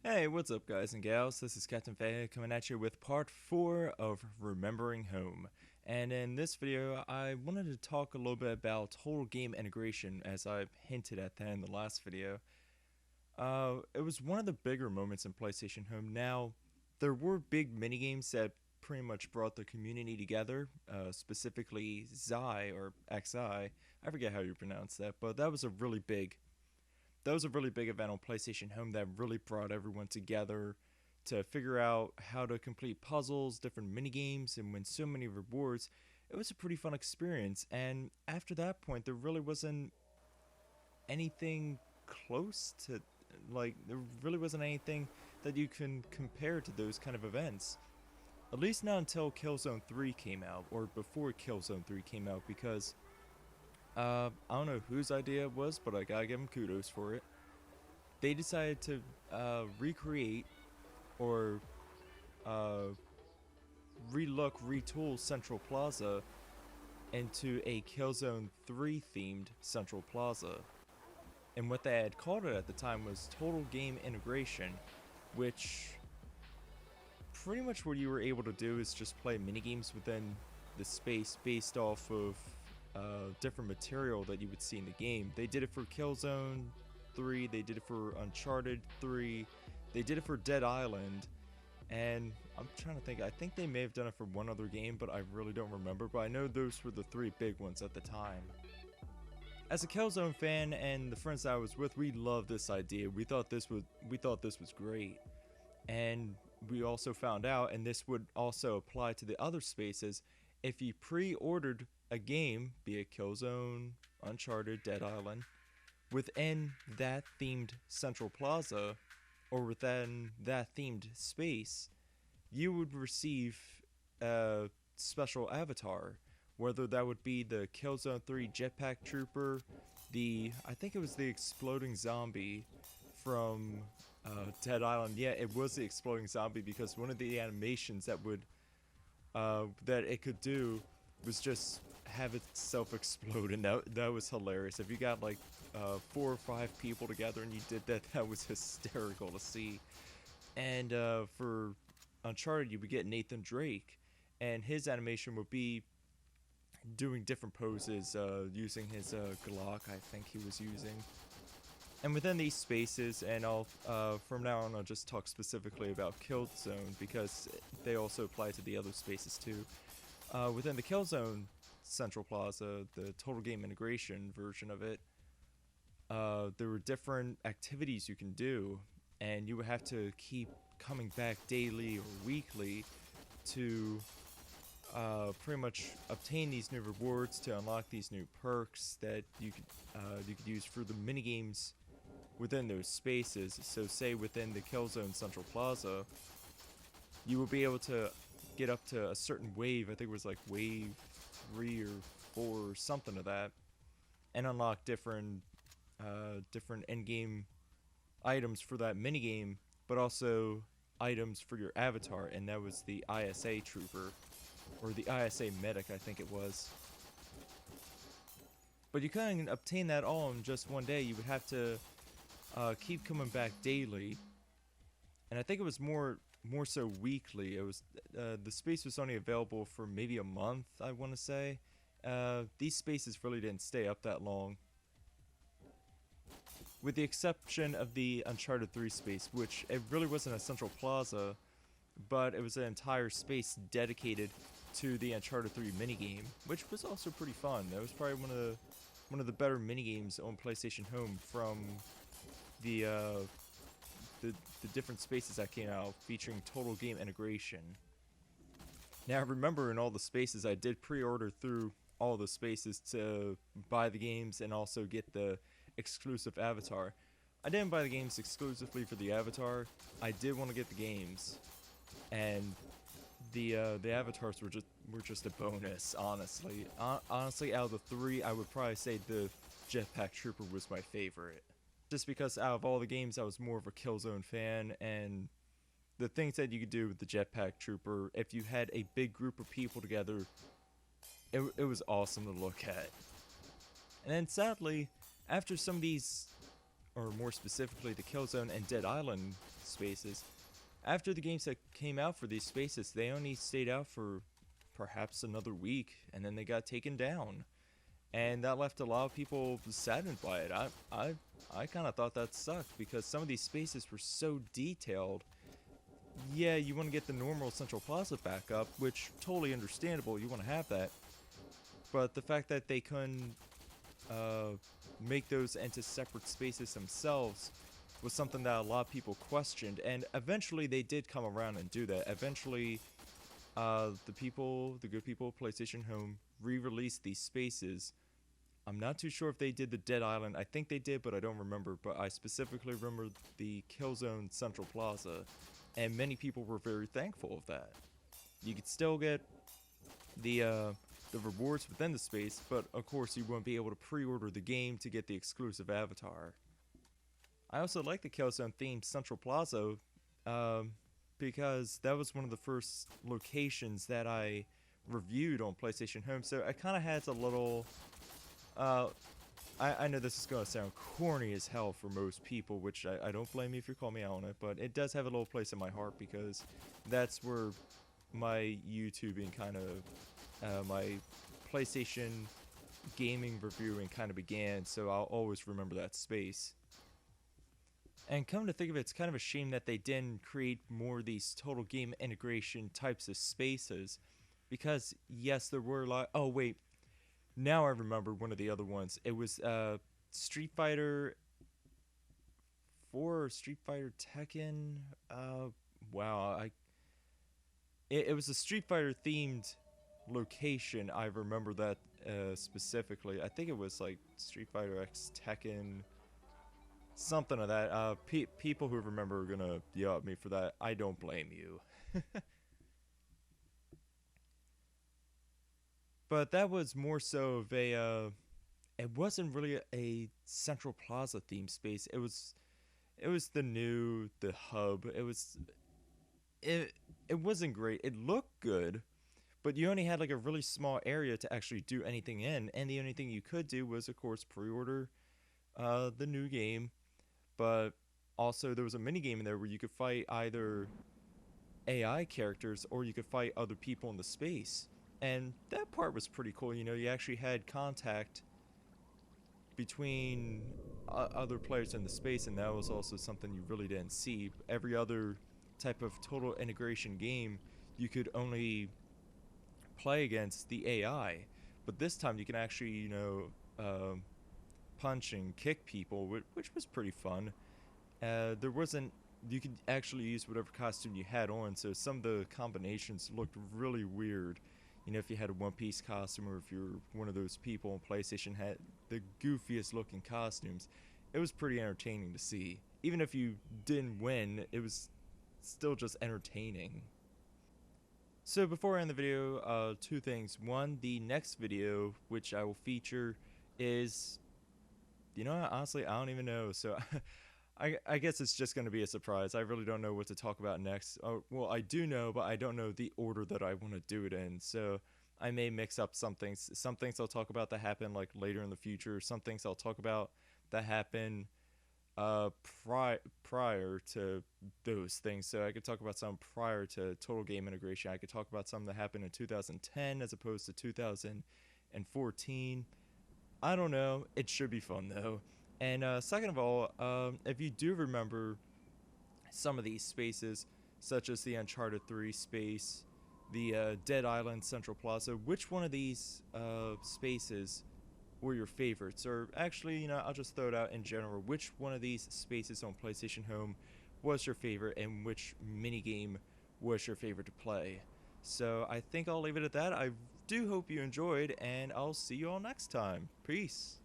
Hey, what's up guys and gals? This is KaptinFathead coming at you with part 4 of Remembering Home. And in this video, I wanted to talk a little bit about total game integration as I hinted at that in the last video. It was one of the bigger moments in PlayStation Home. Now, there were big minigames that pretty much brought the community together, specifically Xi or XI. I forget how you pronounce that, but that was a really big event on PlayStation Home that really brought everyone together to figure out how to complete puzzles, different mini games, and win so many rewards. It was a pretty fun experience, and after that point, there really wasn't anything close to, there really wasn't anything that you can compare to those kind of events. At least not until Killzone 3 came out, or before Killzone 3 came out, because I don't know whose idea it was, but I gotta give them kudos for it. They decided to recreate or uh, retool Central Plaza into a Killzone 3 themed Central Plaza. And what they had called it at the time was Total Game Integration, which pretty much what you were able to do is just play minigames within the space based off of different material that you would see in the game. They did it for Killzone 3, they did it for Uncharted 3, they did it for Dead Island, and I'm trying to think, I think they may have done it for one other game, but I really don't remember, but I know those were the three big ones at the time. As a Killzone fan and the friends that I was with, we loved this idea. We thought this was great. And we also found out, and this would also apply to the other spaces, if you pre-ordered a game, be it Killzone, Uncharted, Dead Island, within that themed Central Plaza, or within that themed space, you would receive a special avatar. Whether that would be the Killzone 3 Jetpack Trooper, I think it was the exploding zombie from Dead Island. Yeah, it was the exploding zombie because one of the animations that it could do was just have itself explode, and that was hilarious. If you got like 4 or 5 people together and you did that, that was hysterical to see. And for Uncharted, you would get Nathan Drake, and his animation would be doing different poses, using his Glock, I think he was using. And within these spaces, and I'll from now on I'll just talk specifically about Killzone because they also apply to the other spaces too. Within the Killzone Central Plaza, the Total Game Integration version of it, there were different activities you can do, and you would have to keep coming back daily or weekly to pretty much obtain these new rewards, to unlock these new perks that you could use for the minigames within those spaces. So say within the Killzone Central Plaza, you will be able to get up to a certain wave, I think it was like wave 3 or 4 or something of that, and unlock different endgame items for that minigame, but also items for your avatar, and that was the ISA Trooper, or the ISA Medic, I think it was. But you couldn't obtain that all in just one day. You would have to keep coming back daily, and I think it was more so weekly. It was the space was only available for maybe a month, I want to say. These spaces really didn't stay up that long, with the exception of the Uncharted 3 space, which it really wasn't a central plaza, but it was an entire space dedicated to the Uncharted 3 minigame, which was also pretty fun. That was probably one of the better minigames on PlayStation Home from the different spaces that came out featuring total game integration. Now remember, in all the spaces, I did pre-order through all the spaces to buy the games and also get the exclusive avatar. I didn't buy the games exclusively for the avatar. I did want to get the games, and the avatars were just a bonus. Honestly, honestly, out of the three, I would probably say the Jetpack Trooper was my favorite, just because out of all the games, I was more of a Killzone fan, and the things that you could do with the Jetpack Trooper, if you had a big group of people together, it was awesome to look at. And then sadly, after some of these or more specifically the Killzone and Dead Island spaces, after the games that came out for these spaces, they only stayed out for perhaps another week, and then they got taken down. And that left a lot of people saddened by it. I kind of thought that sucked, because some of these spaces were so detailed. Yeah, you want to get the normal Central Plaza back up, which totally understandable, you want to have that. But the fact that they couldn't make those into separate spaces themselves was something that a lot of people questioned, and eventually they did come around and do that. Eventually, the good people of PlayStation Home re-released these spaces. I'm not too sure if they did the Dead Island. I think they did, but I don't remember. But I specifically remember the Killzone Central Plaza, and many people were very thankful of that. You could still get the rewards within the space, but of course you won't be able to pre-order the game to get the exclusive avatar. I also like the Killzone themed Central Plaza because that was one of the first locations that I reviewed on PlayStation Home, so I kind of had a little... I know this is going to sound corny as hell for most people, which I don't blame you if you call me out on it, but it does have a little place in my heart because that's where my YouTubing kind of, my PlayStation gaming reviewing kind of began, so I'll always remember that space. And come to think of it, it's kind of a shame that they didn't create more of these total game integration types of spaces, because yes, there were a lot... Oh wait, now I remember one of the other ones. It was Street Fighter 4 or Street Fighter Tekken. Wow, it was a Street Fighter themed location. I remember that specifically. I think it was like Street Fighter X Tekken, something of that. People who remember are gonna yell at me for that. I don't blame you. But that was more so of a, it wasn't really a Central Plaza themed space. It was the hub. It wasn't great. It looked good, but you only had like a really small area to actually do anything in, and the only thing you could do was, of course, pre-order the new game. But also there was a mini game in there where you could fight either AI characters or you could fight other people in the space. And that part was pretty cool. You know, you actually had contact between other players in the space, and that was also something you really didn't see. Every other type of total integration game, you could only play against the AI. But this time you can actually, you know, punch and kick people, which was pretty fun. There wasn't... You could actually use whatever costume you had on, so some of the combinations looked really weird. You know, if you had a One Piece costume, or if you're one of those people on PlayStation had the goofiest looking costumes, it was pretty entertaining to see. Even if you didn't win, it was still just entertaining. So before I end the video, two things. One, the next video, which I will feature, is... You know, honestly, I don't even know, so... I guess it's just going to be a surprise. I really don't know what to talk about next. Well, I do know, but I don't know the order that I want to do it in. So I may mix up some things. Some things I'll talk about that happen like later in the future. Some things I'll talk about that happen prior to those things. So I could talk about some prior to Total Game Integration. I could talk about some that happened in 2010 as opposed to 2014. I don't know. It should be fun though. And second of all, if you do remember some of these spaces, such as the Uncharted 3 space, the Dead Island Central Plaza, which one of these spaces were your favorites? Or actually, you know, I'll just throw it out in general. Which one of these spaces on PlayStation Home was your favorite, and which minigame was your favorite to play? So I think I'll leave it at that. I do hope you enjoyed, and I'll see you all next time. Peace.